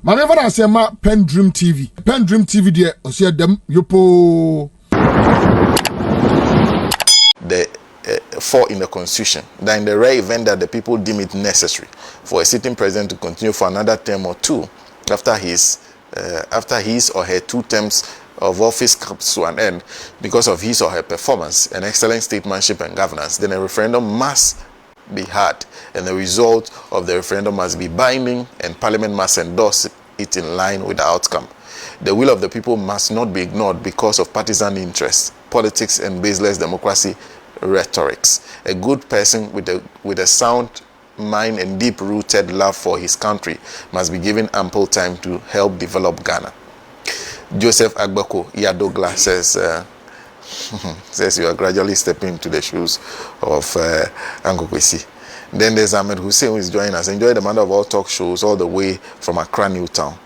Maneva na say ma PENDREAM TV. PENDREAM TV there osia dem yopo. The for in the constitution that in the rare event that the people deem it necessary for a sitting president to continue for another term or two after his or her 2 terms of office comes to an end because of his or her performance and excellent statesmanship and governance, then a referendum must be had, and the result of the referendum must be binding, and Parliament must endorse it in line with the outcome. The will of the people must not be ignored because of partisan interests, politics, and baseless democracy rhetorics. A good person with a sound mind and deep-rooted love for his country must be given ample time to help develop Ghana. Joseph Agbako Yadogla says you are gradually stepping into the shoes of Uncle Kwesi. Then there's Ahmed Hussein who is joining us. Enjoy the Mother of all talk shows all the way from Accra, Newtown.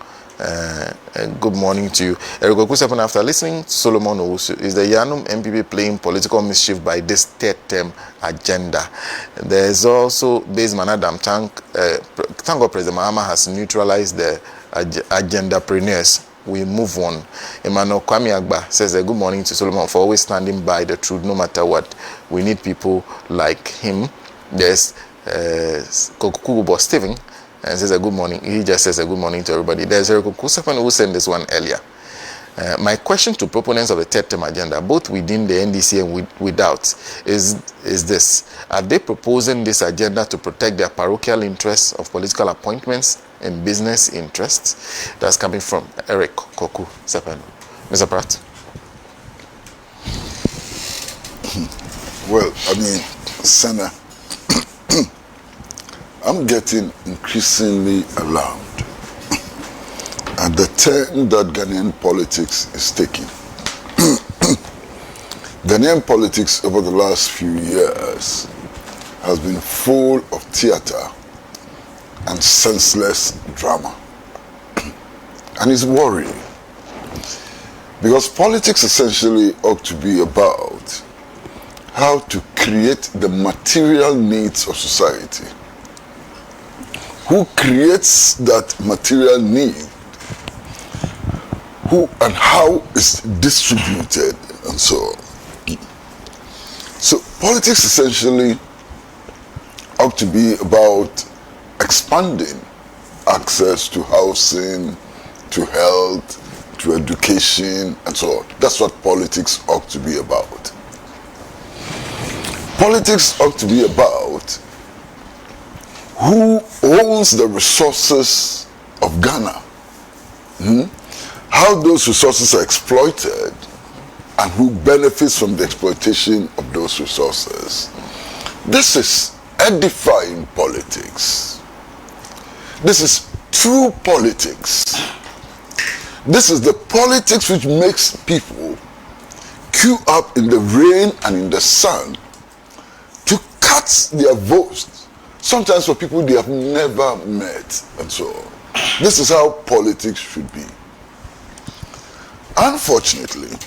Good morning to you. Eric Okusepon, after listening to Solomon Owusu, is the Yanum MPP playing political mischief by this 3rd term agenda? There's also Baseman Adam thank God President Mahama has neutralized the agendapreneurs. We move on. Emmanuel Kwame Agba says good morning to Solomon for always standing by the truth no matter what. We need people like him. There's Kokubo Steven and says good morning. He just says good morning to everybody. There's Eric Kusafan who sent this one earlier. My question to proponents of the 3rd term agenda, both within the NDC and without, is this: are they proposing this agenda to protect their parochial interests of political appointments and business interests? That's coming from Eric Koku Sepano. Mr. Pratt. Well, I mean, Senator, I'm getting increasingly alarmed at the turn that Ghanaian politics is taking. Ghanaian politics over the last few years has been full of theater and senseless drama. And it's worrying. Because politics essentially ought to be about how to create the material needs of society. Who creates that material need? Who and how is distributed and so on. So politics essentially ought to be about expanding access to housing, to health, to education, and so on. That's what politics ought to be about. Politics ought to be about who owns the resources of Ghana, how those resources are exploited, and who benefits from the exploitation of those resources. This is edifying politics. This is true politics. This is the politics which makes people queue up in the rain and in the sun to cast their votes, sometimes for people they have never met, and so on. This is how politics should be. Unfortunately,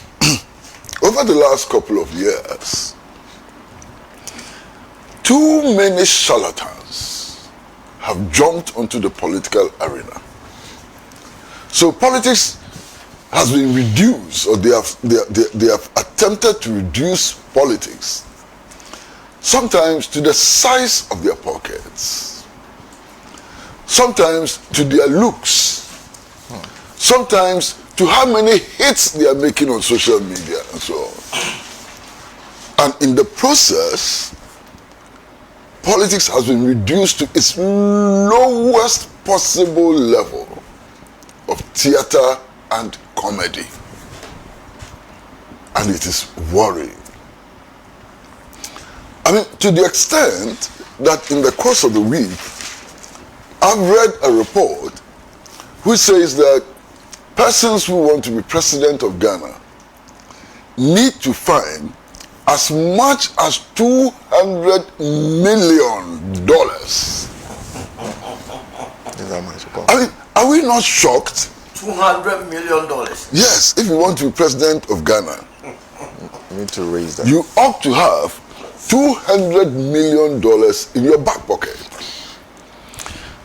over the last couple of years, too many charlatans have jumped onto the political arena. So politics has been reduced, or they have attempted to reduce politics, sometimes to the size of their pockets, sometimes to their looks, sometimes to how many hits they are making on social media and so on. And in the process, politics has been reduced to its lowest possible level of theater and comedy. And it is worrying. I mean, to the extent that in the course of the week, I've read a report which says that persons who want to be president of Ghana need to find as much as $200 million. I mean, are we not shocked? $200 million. Yes, if you want to be president of Ghana, You need to raise that. you ought to have $200 million in your back pocket.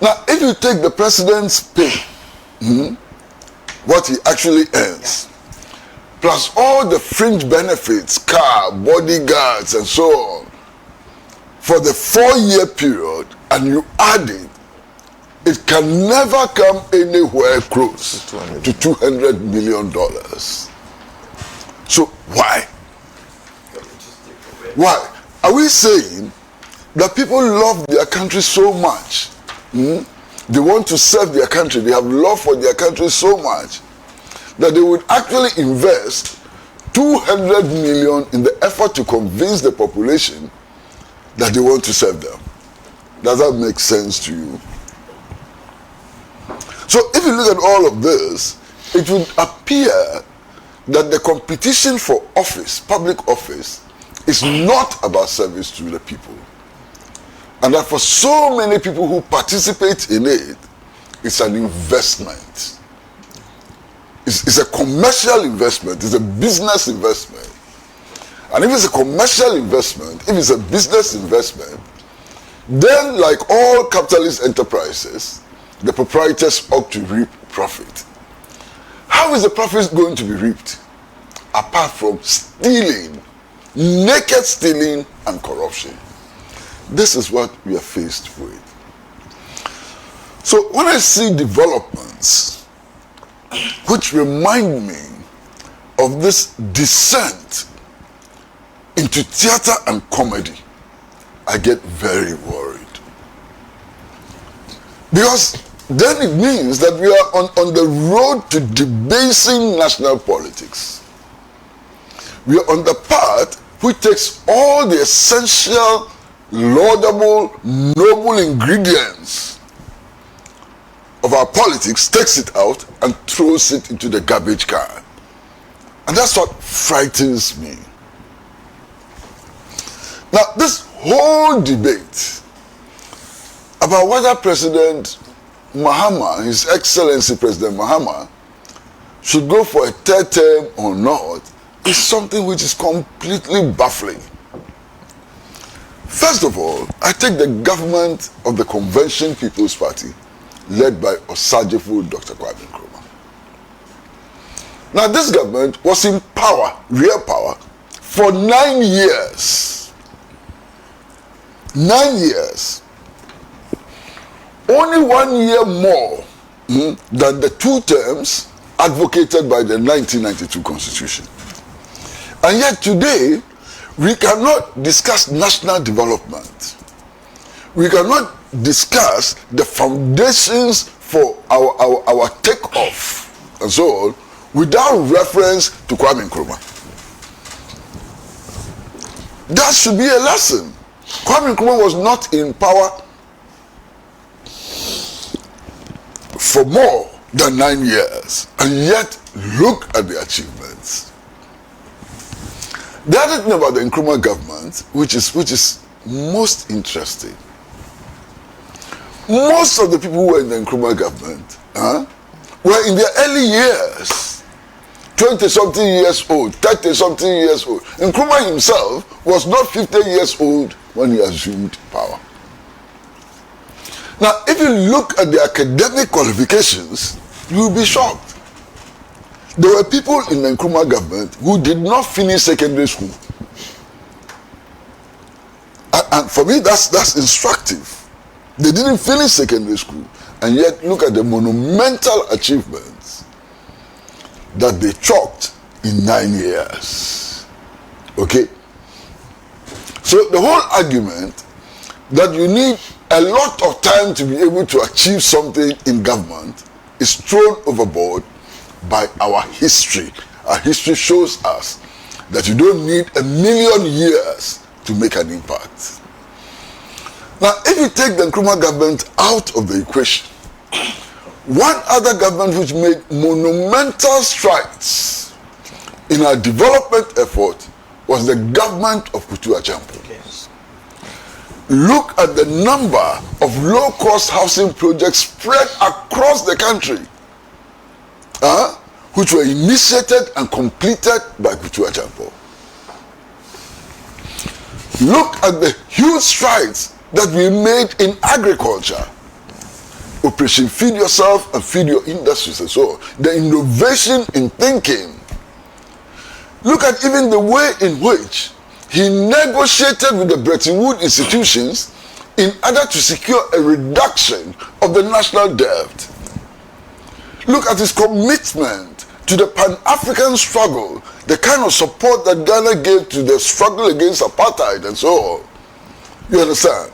Now, if you take the president's pay, what he actually earns, plus all the fringe benefits, car, bodyguards, and so on, for the 4-year period, and you add it can never come anywhere close to $200 million. So why? Why? Are we saying that people love their country so much? They want to serve their country. They have love for their country so much that they would actually invest 200 million in the effort to convince the population that they want to serve them. Does that make sense to you? So if you look at all of this, it would appear that the competition for office, public office, is not about service to the people. And that for so many people who participate in it, it's an investment. It's a commercial investment, it's a business investment. And if it's a commercial investment, if it's a business investment, then like all capitalist enterprises, the proprietors ought to reap profit. How is the profit going to be reaped? Apart from stealing, naked stealing and corruption. This is what we are faced with. So when I see developments which remind me of this descent into theater and comedy, I get very worried. Because then it means that we are on the road to debasing national politics. We are on the path which takes all the essential, laudable, noble ingredients of our politics, takes it out and throws it into the garbage can. And that's what frightens me. Now, this whole debate about whether President Mahama, His Excellency President Mahama, should go for a third term or not is something which is completely baffling. First of all, I take the government of the Convention People's Party, led by Osajefo Dr. Kwame Nkrumah. Now, this government was in power, real power, for 9 years. 9 years. Only 1 year more than the 2 terms advocated by the 1992 Constitution. And yet today, we cannot discuss national development. We cannot discuss the foundations for our takeoff and so on without reference to Kwame Nkrumah. That should be a lesson. Kwame Nkrumah was not in power for more than 9 years, and yet look at the achievements. The other thing about the Nkrumah government, which is most interesting, most of the people who were in the Nkrumah government were in their early years, 20-something years old, 30-something years old. Nkrumah himself was not 50 years old when he assumed power. Now, if you look at the academic qualifications, you will be shocked. There were people in the Nkrumah government who did not finish secondary school. And for me, that's instructive. They didn't finish secondary school, and yet look at the monumental achievements that they chalked in 9 years. Okay? So the whole argument that you need a lot of time to be able to achieve something in government is thrown overboard by our history. Our history shows us that you don't need 1,000,000 years to make an impact. Now, if you take the Nkrumah government out of the equation, one other government which made monumental strides in our development effort was the government of Kutu Achampo. Yes. Look at the number of low-cost housing projects spread across the country, which were initiated and completed by Kutu Achampo. Look at the huge strides that we made in agriculture. Operation Feed Yourself and Feed Your Industries and so on. The innovation in thinking. Look at even the way in which he negotiated with the Bretton Woods institutions in order to secure a reduction of the national debt. Look at his commitment to the Pan-African struggle, the kind of support that Ghana gave to the struggle against apartheid and so on. You understand?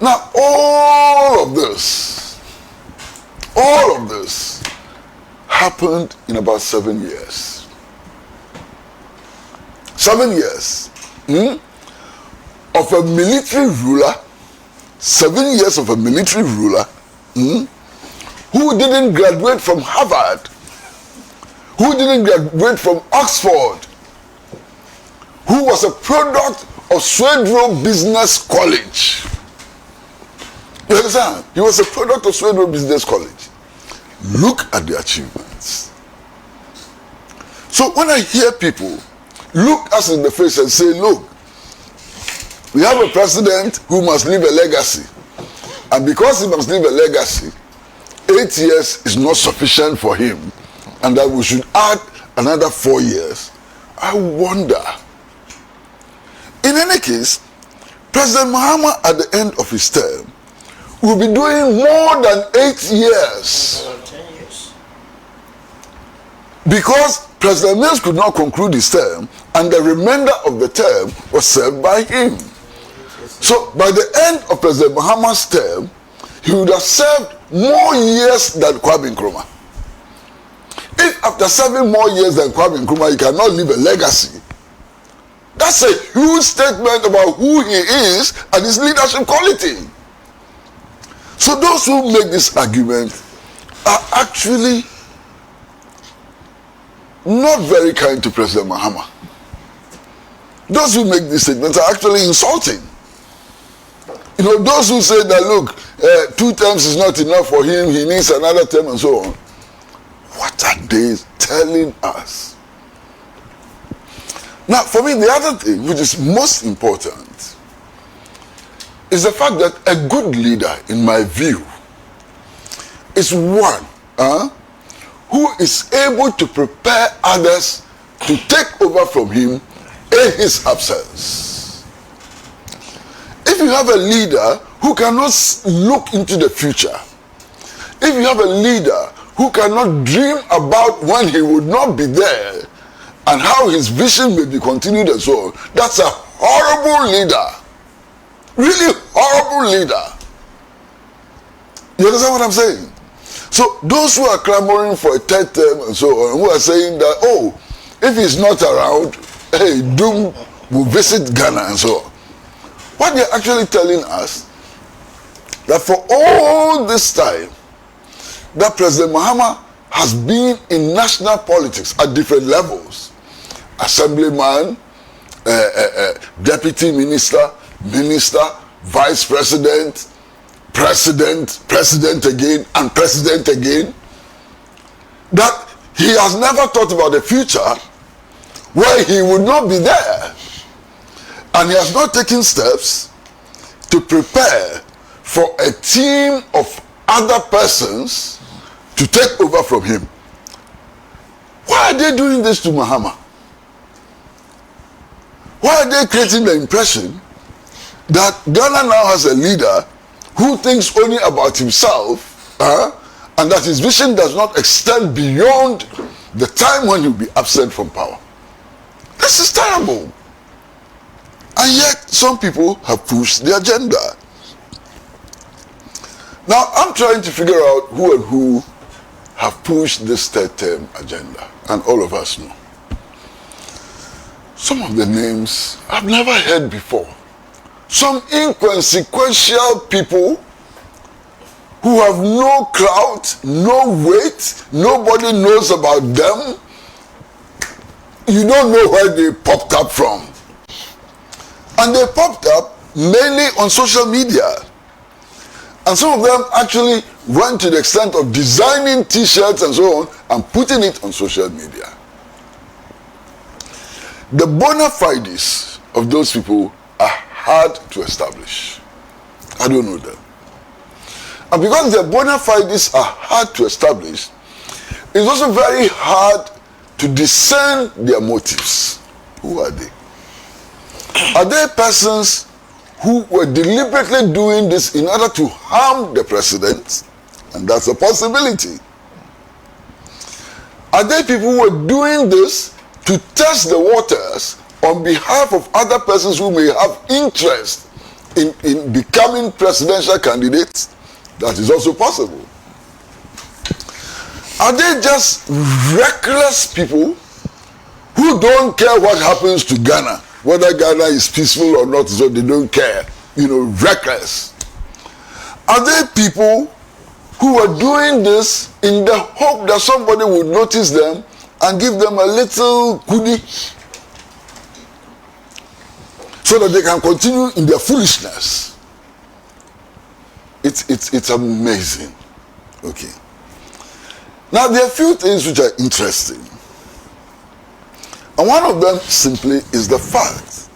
Now, all of this happened in about 7 years. 7 years of a military ruler, 7 years of a military ruler who didn't graduate from Harvard, who didn't graduate from Oxford, who was a product of Swedroe Business College. You understand? He was a product of Swedroe Business College. Look at the achievements. So when I hear people look us in the face and say, look, we have a president who must leave a legacy. And because he must leave a legacy, 8 years is not sufficient for him. And that we should add another 4 years. I wonder. In any case, President Mahama at the end of his term will be doing more than 8 years. 10 years. Because President Mills could not conclude his term, and the remainder of the term was served by him. So by the end of President Mahama's term, he would have served more years than Kwame Nkrumah. If after 7 more years than Kwame Nkrumah, he cannot leave a legacy, that's a huge statement about who he is and his leadership quality. So those who make this argument are actually not very kind to President Mahama. Those who make these statements are actually insulting. You know, those who say that, look, 2 terms is not enough for him, he needs another term and so on. What are they telling us? Now, for me, the other thing which is most important is the fact that a good leader, in my view, is one who is able to prepare others to take over from him in his absence. If you have a leader who cannot look into the future, if you have a leader who cannot dream about when he would not be there and how his vision may be continued and so on, that's a horrible leader. Really horrible leader. You understand what I'm saying? So those who are clamoring for a 3rd term and so on, who are saying that, oh, if he's not around, hey, Doom will visit Ghana and so on. What they're actually telling us, that for all this time, that President Mahama has been in national politics at different levels. Assemblyman, deputy minister, minister, vice president, president again, and president again. That he has never thought about the future where he would not be there. And he has not taken steps to prepare for a team of other persons to take over from him. Why are they doing this to Mahama? Why are they creating the impression that Ghana now has a leader who thinks only about himself and that his vision does not extend beyond the time when he'll be absent from power? This is terrible. And yet, some people have pushed the agenda. Now, I'm trying to figure out who and who have pushed this 3rd term agenda. And all of us know. Some of the names I've never heard before. Some inconsequential people who have no clout, no weight, nobody knows about them. You don't know where they popped up from. And they popped up mainly on social media. And some of them actually went to the extent of designing t-shirts and so on and putting it on social media. The bona fides of those people are hard to establish. I don't know them. And because their bona fides are hard to establish, it's also very hard to discern their motives. Who are they? Are they persons who were deliberately doing this in order to harm the president? And that's a possibility. Are they people who were doing this to test the waters on behalf of other persons who may have interest in becoming presidential candidates? That is also possible. Are they just reckless people who don't care what happens to Ghana? Whether Ghana is peaceful or not, so they don't care. You know, reckless. Are they people who are doing this in the hope that somebody would notice them and give them a little goodie so that they can continue in their foolishness? It's amazing. Okay. Now there are a few things which are interesting. And one of them simply is the fact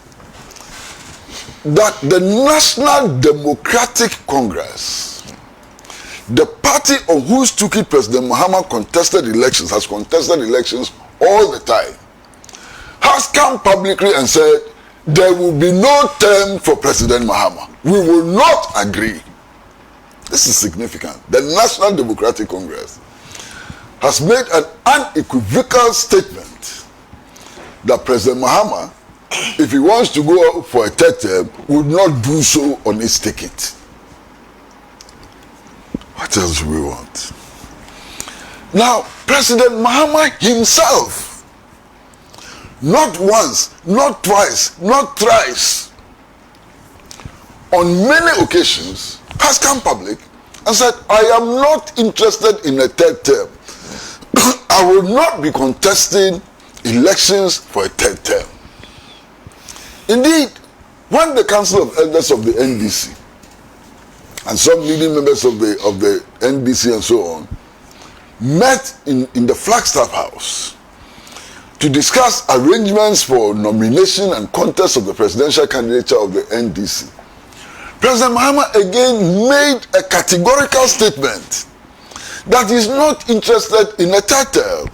that the National Democratic Congress, the party on whose ticket President Mahama contested elections, has contested elections all the time, has come publicly and said there will be no term for President Mahama. We will not agree. This is significant. The National Democratic Congress has made an unequivocal statement that President Mahama, if he wants to go out for a third term, would not do so on his ticket. What else do we want? Now, President Mahama himself, not once, not twice, not thrice, on many occasions, has come public and said, I am not interested in a third term. I will not be contesting elections for a third term. Indeed, when the Council of Elders of the NDC and some leading members of the NDC and so on met in the Flagstaff House to discuss arrangements for nomination and contest of the presidential candidature of the NDC, President Mahama again made a categorical statement that he is not interested in a third term.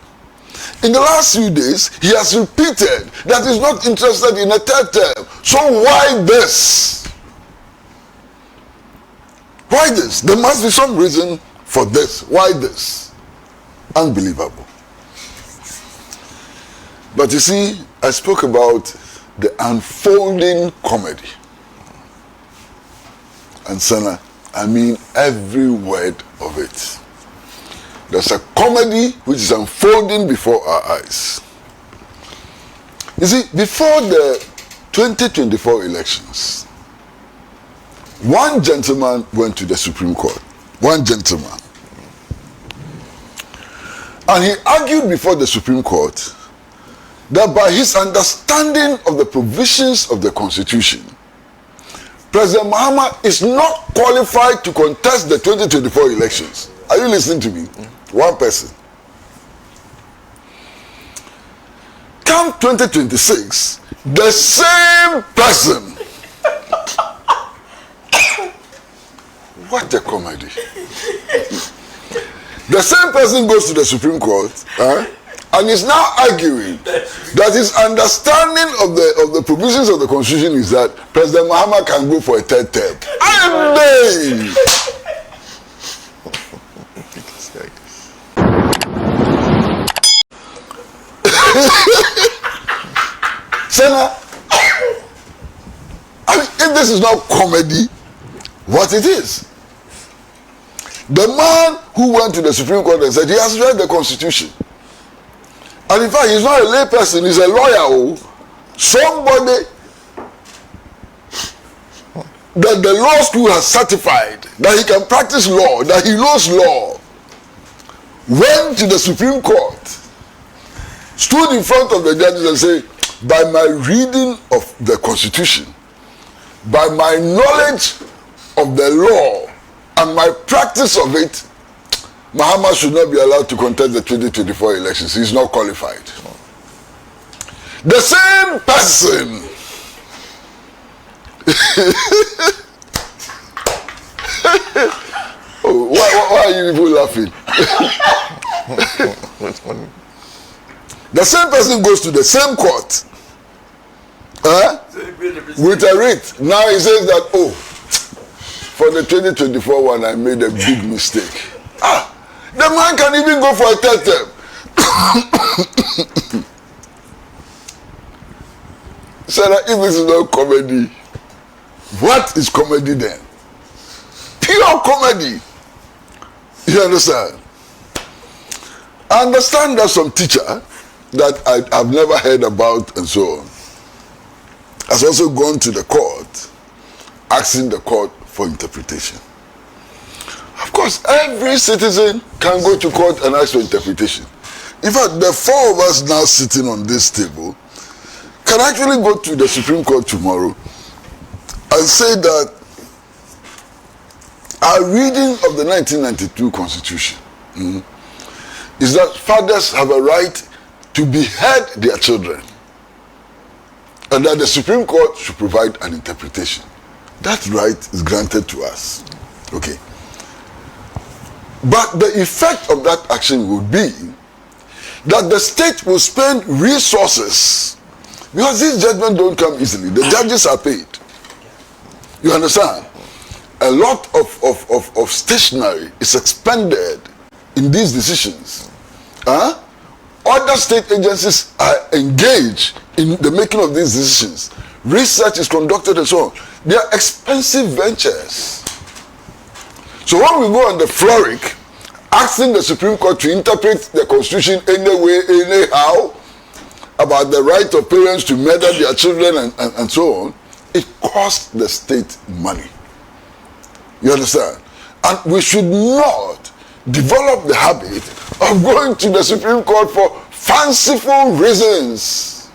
In the last few days, he has repeated that he is not interested in a third term. So why this? Why this? There must be some reason for this. Why this? Unbelievable. But you see, I spoke about the unfolding comedy. And Sana, I mean every word of it. There's a comedy which is unfolding before our eyes. You see, before the 2024 elections, one gentleman went to the Supreme Court. One gentleman. And he argued before the Supreme Court that by his understanding of the provisions of the Constitution, President Mahama is not qualified to contest the 2024 elections. Are you listening to me? One person. Come 2026, the same person. What a comedy. The same person goes to the Supreme Court and is now arguing that his understanding of the provisions of the Constitution is that President Mahama can go for a third term. Amen. Senna, I mean, if this is not comedy, what it is? The man who went to the Supreme Court and said he has read the Constitution. And in fact, he's not a lay person, he's a lawyer. Somebody that the law school has certified that he can practice law, that he knows law, went to the Supreme Court, stood in front of the judges and said, by my reading of the Constitution, by my knowledge of the law and my practice of it, Mahama should not be allowed to contest the 2024 elections. He is not qualified. The same person oh So why are you people laughing? The same person goes to the same court with a writ. Now he says that, oh, for the 2024 one, I made a big mistake. The man can even go for a third term. Sarah, if this is not comedy, what is comedy then? Pure comedy. You understand? I understand that some teacher that I've never heard about and so on has also gone to the court asking the court for interpretation. Of course, every citizen can go to court and ask for interpretation. In fact, the four of us now sitting on this table can actually go to the Supreme Court tomorrow and say that our reading of the 1992 Constitution is that fathers have a right to behead their children and that the Supreme Court should provide an interpretation. That right is granted to us. Okay. But the effect of that action would be that the state will spend resources, because these judgments don't come easily. The judges are paid. You understand? A lot of stationery is expended in these decisions. Other state agencies are engaged in the making of these decisions. Research is conducted and so on. They are expensive ventures. So when we go on the floric, asking the Supreme Court to interpret the Constitution anyway, anyhow, about the right of parents to murder their children and so on, it costs the state money. You understand? And we should not develop the habit of going to the Supreme Court for fanciful reasons.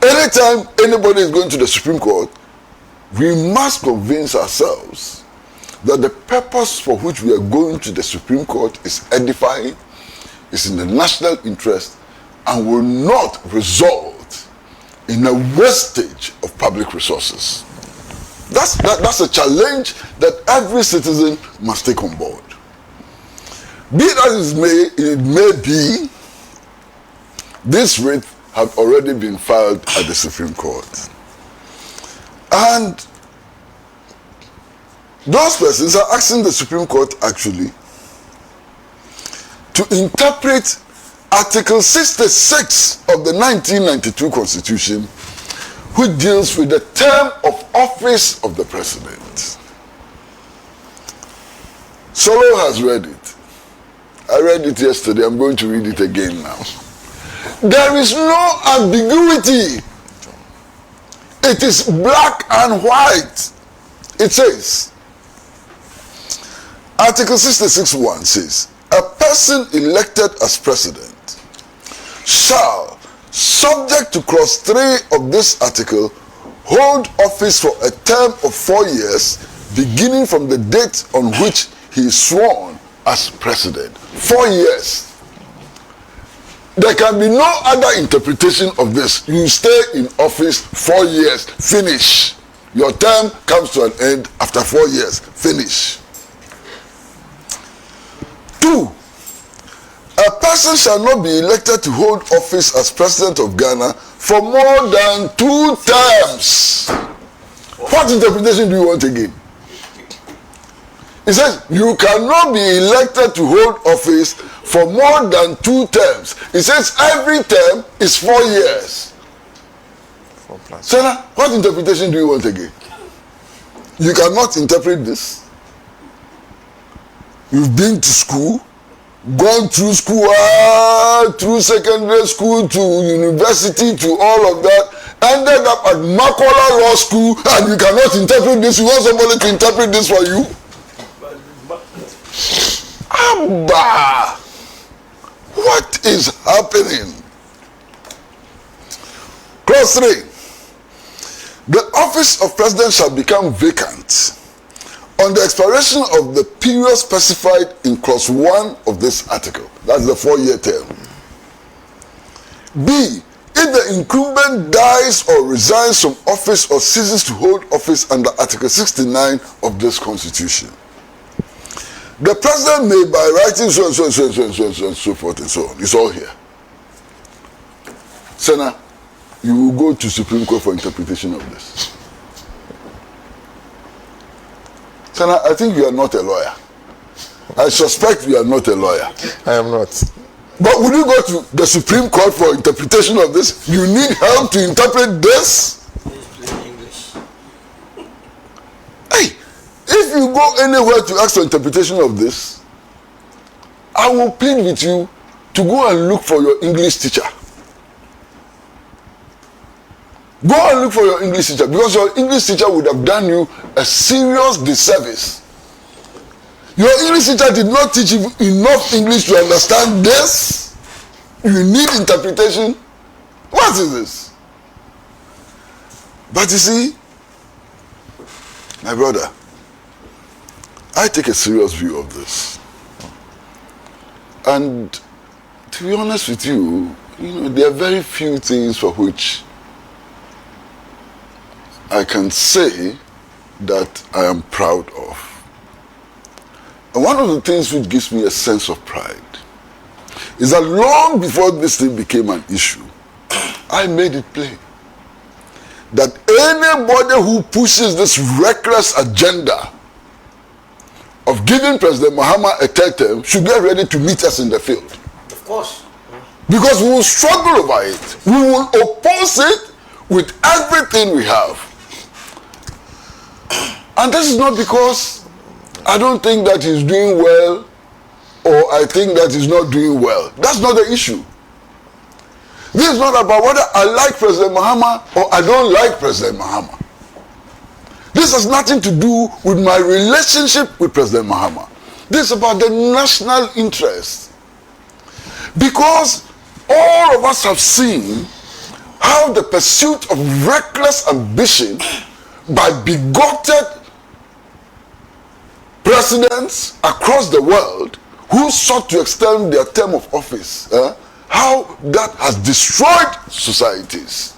Anytime anybody is going to the Supreme Court, we must convince ourselves that the purpose for which we are going to the Supreme Court is edifying, is in the national interest, and will not result in a wastage of public resources. That's a challenge that every citizen must take on board. Be it as it may be, this writ have already been filed at the Supreme Court. And those persons are asking the Supreme Court actually to interpret Article 66 of the 1992 Constitution, which deals with the term of office of the president. Solo has read it. I read it yesterday. I'm going to read it again now. There is no ambiguity. It is black and white. It says, Article 66(1) says, a person elected as president shall, subject to clause 3 of this article, hold office for a term of 4 years, beginning from the date on which he is sworn as president. 4 years. There can be no other interpretation of this. You stay in office 4 years, finish. Your term comes to an end after 4 years, finish. 2. A person shall not be elected to hold office as president of Ghana for more than 2 terms. What interpretation do you want again? It says you cannot be elected to hold office for more than 2 terms. It says every term is 4 years. 4+. Sarah, what interpretation do you want again? You cannot interpret this. You've been to school, gone through school, through secondary school to university to all of that, ended up at Makola Law School, and you cannot interpret this. You want somebody to interpret this for you? Abba! What is happening? Clause 3. The office of president shall become vacant on the expiration of the period specified in clause 1 of this article. That's the 4-year term. B. If the incumbent dies or resigns from office or ceases to hold office under Article 69 of this Constitution. The president may, by writing so and so and so and so and so and so and so forth and so on. It's all here. Senna, you will go to Supreme Court for interpretation of this. Senna, I think you are not a lawyer. I suspect you are not a lawyer. I am not. But would you go to the Supreme Court for interpretation of this? You need help to interpret this? English. Hey, if you go anywhere to ask for interpretation of this, I will plead with you to go and look for your English teacher. Go and look for your English teacher, because your English teacher would have done you a serious disservice. Your English teacher did not teach you enough English to understand this. You need interpretation. What is this? But you see, my brother, I take a serious view of this. And to be honest with you, there are very few things for which I can say that I am proud of. And one of the things which gives me a sense of pride is that long before this thing became an issue, I made it plain that anybody who pushes this reckless agenda of giving President Mahama a third term should get ready to meet us in the field. Of course. Because we will struggle over it. We will oppose it with everything we have. And this is not because I don't think that he's doing well or I think that he's not doing well. That's not the issue. This is not about whether I like President Mahama or I don't like President Mahama. This has nothing to do with my relationship with President Mahama. This is about the national interest. Because all of us have seen how the pursuit of reckless ambition by bigoted presidents across the world who sought to extend their term of office, how that has destroyed societies.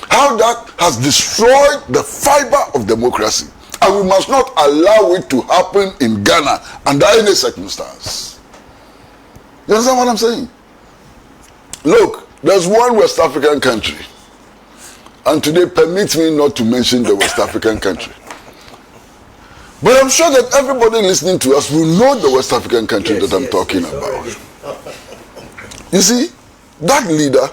How that has destroyed the fiber of democracy. And we must not allow it to happen in Ghana under any circumstance. You understand what I'm saying? Look, there's one West African country. And today permits me not to mention the West African country. But I'm sure that everybody listening to us will know the West African country that I'm talking about. You see, that leader,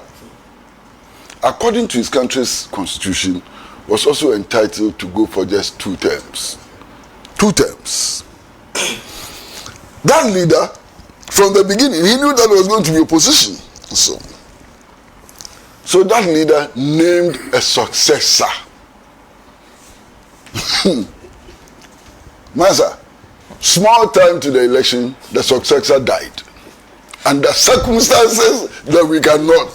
according to his country's constitution, was also entitled to go for just 2 terms. 2 terms. That leader, from the beginning, he knew that there was going to be opposition. So that leader named a successor. Master, small time to the election, the successor died. Under circumstances that we cannot.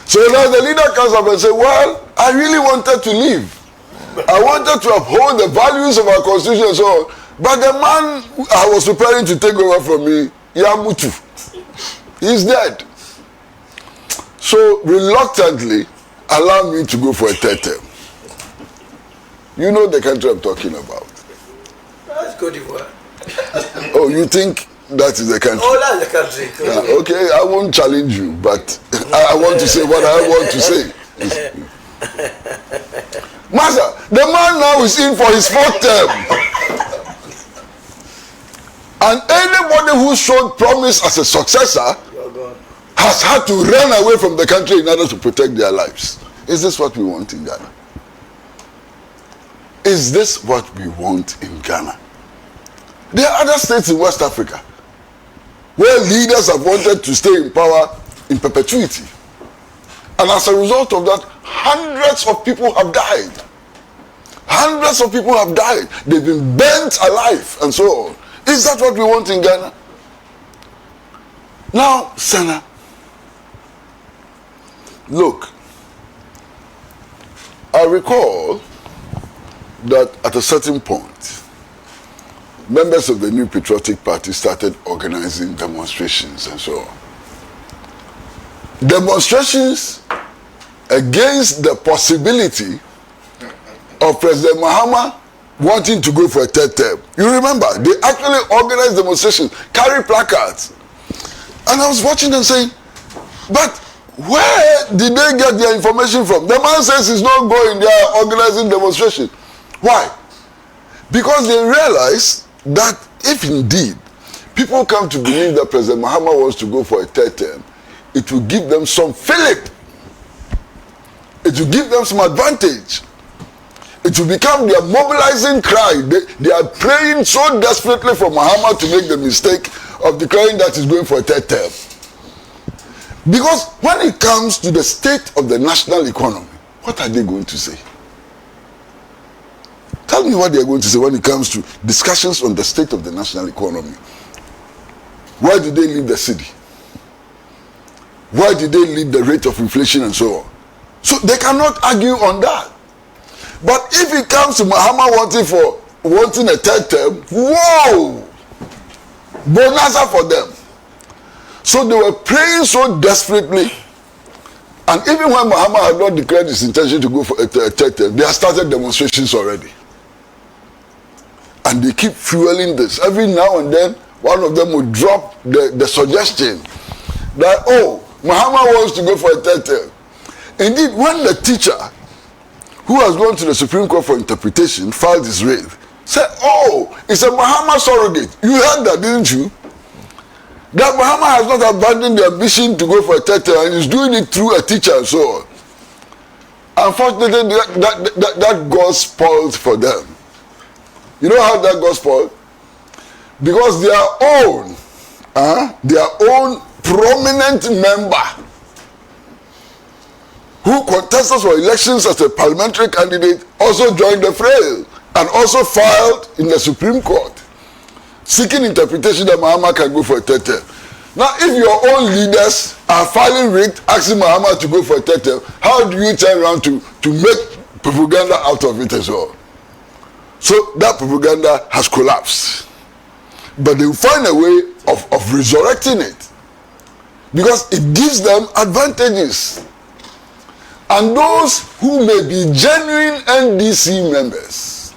So now the leader comes up and says, well, I really wanted to leave. I wanted to uphold the values of our constitution and so on. But the man I was preparing to take over from me, Yamutu, he's dead. So reluctantly, allow me to go for a 3rd term. You know the country I'm talking about. That's Côte d'Ivoire. Oh, you think that is the country? Oh, that's the country. Okay, I won't challenge you, but I want to say what I want to say. Master, the man now is in for his 4th term. And anybody who showed promise as a successor has had to run away from the country in order to protect their lives. Is this what we want in Ghana? Is this what we want in Ghana? There are other states in West Africa where leaders have wanted to stay in power in perpetuity. And as a result of that, hundreds of people have died. Hundreds of people have died. They've been burnt alive and so on. Is that what we want in Ghana? Now, Senna, look, I recall that at a certain point, members of the New Patriotic Party started organizing demonstrations and so on. Demonstrations against the possibility of President Mahama wanting to go for a third term. You remember, they actually organized demonstrations, carry placards. And I was watching them saying, but where did they get their information from? The man says he's not going, they are organizing demonstration. Why? Because they realize that if indeed people come to believe that President Mahama wants to go for a third term, it will give them some fillip. It will give them some advantage. It will become their mobilizing cry. They are praying so desperately for Mahama to make the mistake of declaring that he's going for a third term. Because when it comes to the state of the national economy, what are they going to say? Tell me what they are going to say when it comes to discussions on the state of the national economy. Why did they leave the city? Why did they leave the rate of inflation and so on? So they cannot argue on that. But if it comes to Mahama wanting a third term, whoa! Bonanza for them. So they were praying so desperately. And even when Mahama had not declared his intention to go for a third term, they had started demonstrations already. And they keep fueling this. Every now and then, one of them would drop the suggestion that, oh, Mahama wants to go for a third term. Indeed, when the teacher who has gone to the Supreme Court for interpretation filed his writ, said, oh, it's a Mahama surrogate. You heard that, didn't you? That Mahama has not abandoned the ambition to go for a third term and is doing it through a teacher and so on. Unfortunately, that got spoiled for them. You know how that got spoiled? Because their own prominent member who contested for elections as a parliamentary candidate also joined the fray and also filed in the Supreme Court seeking interpretation that Mahama can go for a third term. Now, if your own leaders are filing writ asking Mahama to go for a third term, how do you turn around to make propaganda out of it as well? So that propaganda has collapsed. But they will find a way of resurrecting it because it gives them advantages. And those who may be genuine NDC members,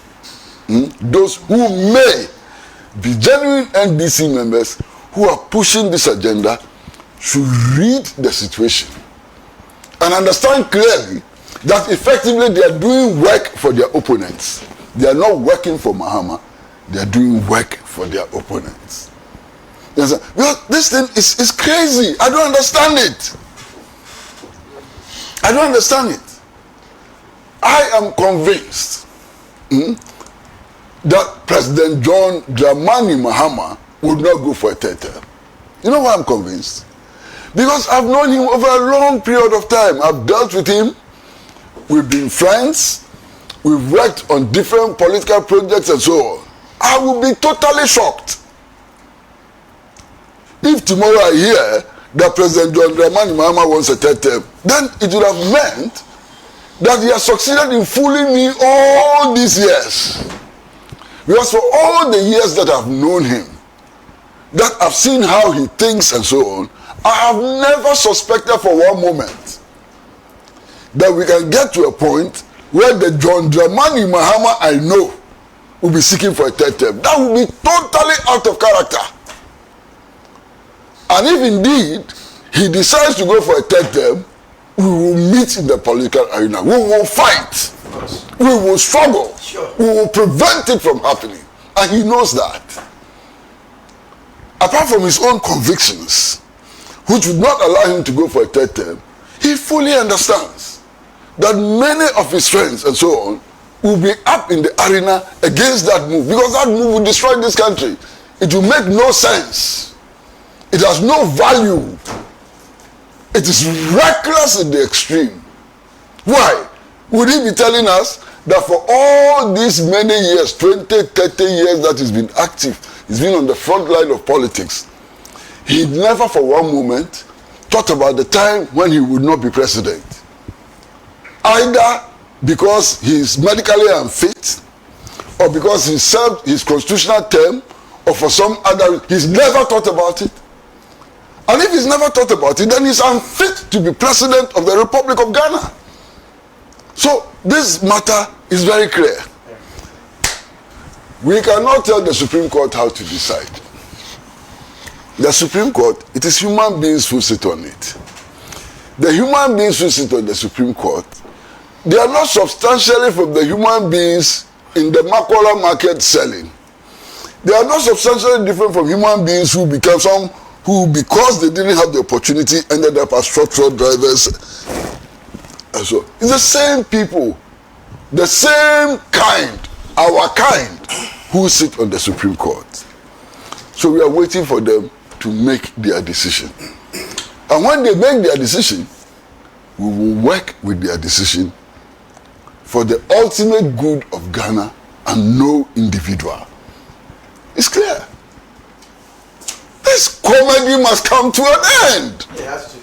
those who may be genuine NDC members who are pushing this agenda should read the situation and understand clearly that effectively they are doing work for their opponents. They are not working for Mahama, they are doing work for their opponents. Because this thing is crazy. I don't understand it. I don't understand it. I am convinced that President John Dramani Mahama would not go for a third term. You know why I'm convinced? Because I've known him over a long period of time. I've dealt with him. We've been friends. We've worked on different political projects and so on. I will be totally shocked if tomorrow I hear that President John Dramani Mahama wants a third term. Then it would have meant that he has succeeded in fooling me all these years. Because for all the years that I've known him, that I've seen how he thinks and so on, I have never suspected for one moment that we can get to a point where the John Dramani Mahama I know will be seeking for a third term. That will be totally out of character. And if indeed he decides to go for a third term, we will meet in the political arena. We will fight. We will struggle. Sure. We will prevent it from happening. And he knows that. Apart from his own convictions, which would not allow him to go for a third term, he fully understands that many of his friends and so on will be up in the arena against that move, because that move will destroy this country. It will make no sense. It has no value. It is reckless in the extreme. Why? Would he be telling us that for all these many years, 20, 30 years that he's been active, he's been on the front line of politics, he never for one moment thought about the time when he would not be president? Either because he's medically unfit, or because he served his constitutional term, or for some other reason. He's never thought about it. And if he's never thought about it, then he's unfit to be president of the Republic of Ghana. So this matter is very clear. We cannot tell the Supreme Court how to decide. The Supreme Court, it is human beings who sit on it. The human beings who sit on the Supreme Court, they are not substantially from the human beings in the Makola market selling. They are not substantially different from human beings who become some who, because they didn't have the opportunity, ended up as truck drivers. And so it's the same people, the same kind, our kind, who sit on the Supreme Court. So we are waiting for them to make their decision. And when they make their decision, we will work with their decision for the ultimate good of Ghana and no individual. It's clear. This comedy must come to an end. It has to.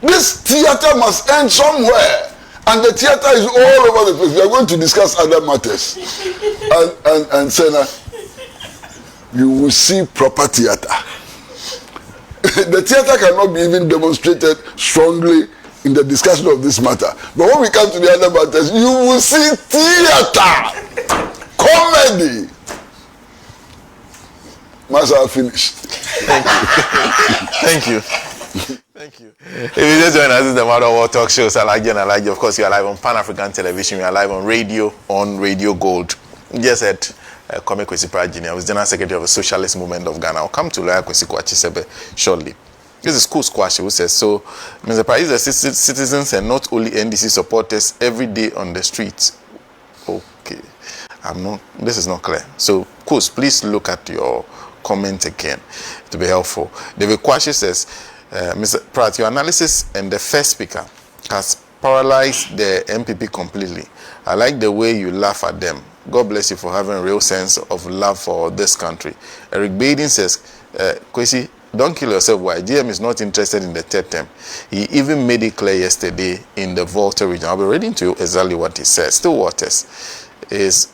This theater must end somewhere. And the theater is all over the place. We are going to discuss other matters. And Senna, you will see proper theater. The theater cannot be even demonstrated strongly in the discussion of this matter. But when we come to the other matters, you will see theater, comedy. Master, finished. Thank you. Thank you. If you just join us, this is the Mother World Talk Show. Salaji and Alaji. Of course, you are live on Pan-African Television. We are live on Radio Gold. Just said, Kwesi Pratt Jr. I was General Secretary of the Socialist Movement of Ghana. I'll come to Lawyer Kwesi Kwachisebe shortly. This is Cool Squash who says, so, Mr. Pratt, the citizens and not only NDC supporters every day on the streets. Okay. This is not clear. So, Cool, please look at your comment again to be helpful. David Kwashi says, Mr. Pratt, your analysis and the first speaker has paralyzed the MPP completely. I like the way you laugh at them. God bless you for having a real sense of love for this country. Eric Baden says, Kwesi, don't kill yourself. Why? GM is not interested in the third term. He even made it clear yesterday in the Volta region. I'll be reading to you exactly what he said. Still Waters is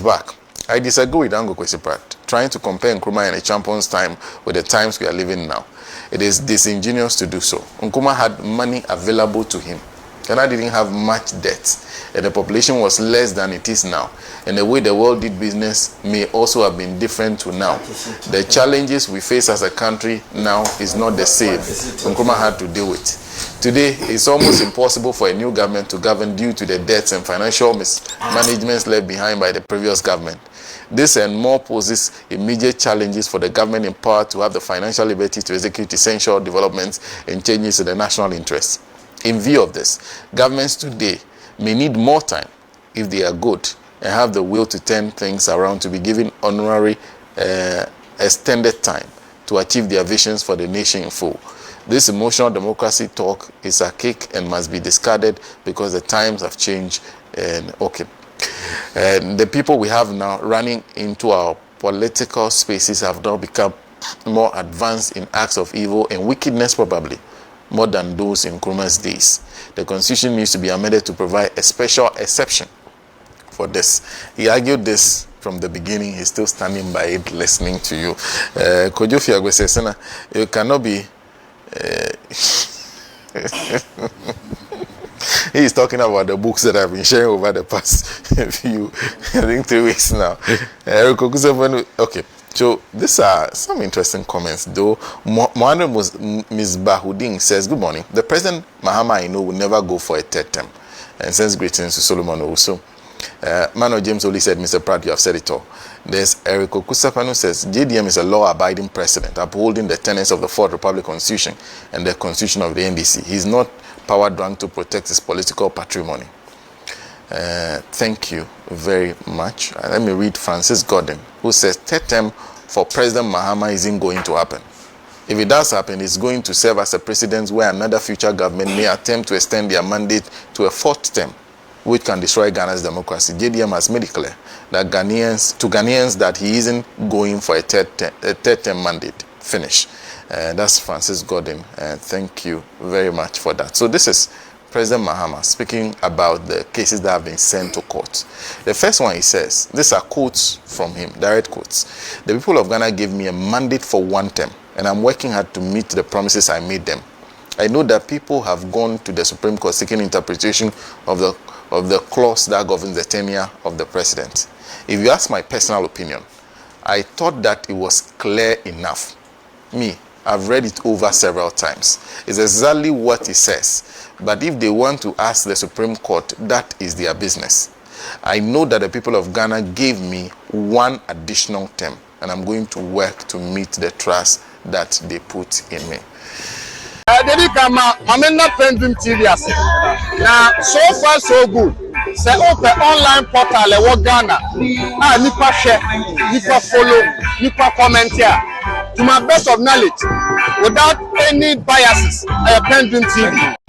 back. I disagree with Kwesi Pratt, trying to compare Nkrumah and a champion's time with the times we are living now. It is disingenuous to do so. Nkrumah had money available to him. Ghana didn't have much debt, and the population was less than it is now. And the way the world did business may also have been different to now. The challenges we face as a country now is not the same Nkrumah had to deal with. Today, it's almost impossible for a new government to govern due to the debts and financial mismanagements left behind by the previous government. This and more poses immediate challenges for the government in power to have the financial liberty to execute essential developments and changes in the national interest. In view of this, governments today may need more time if they are good and have the will to turn things around to be given honorary extended time to achieve their visions for the nation in full. This emotional democracy talk is archaic and must be discarded because the times have changed. And okay. And the people we have now running into our political spaces have now become more advanced in acts of evil and wickedness, probably more than those in Nkrumah's days. The constitution needs to be amended to provide a special exception for this. He argued this from the beginning. He's still standing by it, listening to you. Kojofi Agwesesena, you cannot be. He's talking about the books that I've been sharing over the past few, I think 3 weeks now. Okay, so these are some interesting comments, though. Mohamed Misbahudin says, good morning. The President Mahama, I know, will never go for a third term. And sends greetings to Solomon also. Mano James Oli said, Mr. Pratt, you have said it all. There's Eric Okusapanu says, JDM is a law-abiding president, upholding the tenets of the Fourth Republic Constitution and the Constitution of the NDC. He's not power drunk to protect his political patrimony. Thank you very much. Let me read Francis Gordon, who says, third term for President Mahama isn't going to happen. If it does happen, it's going to serve as a precedent where another future government may attempt to extend their mandate to a fourth term, which can destroy Ghana's democracy. JDM has made it clear that Ghanaians that he isn't going for a third term mandate. Finish. That's Francis Gordon. Thank you very much for that. So this is President Mahama speaking about the cases that have been sent to court. The first one, he says, these are quotes from him, direct quotes. The people of Ghana gave me a mandate for one term, and I'm working hard to meet the promises I made them. I know that people have gone to the Supreme Court seeking interpretation of the of the clause that governs the tenure of the president. If you ask my personal opinion, I thought that it was clear enough. Me, I've read it over several times. It's exactly what it says. But if they want to ask the Supreme Court, that is their business. I know that the people of Ghana gave me one additional term, and I'm going to work to meet the trust that they put in me. I'm not PENDREAM TV. Now, so far so good. Say open online portal e Ghana. Nipa share, nipa follow, nipa comment here. To my best of knowledge, without any biases, PENDREAM TV.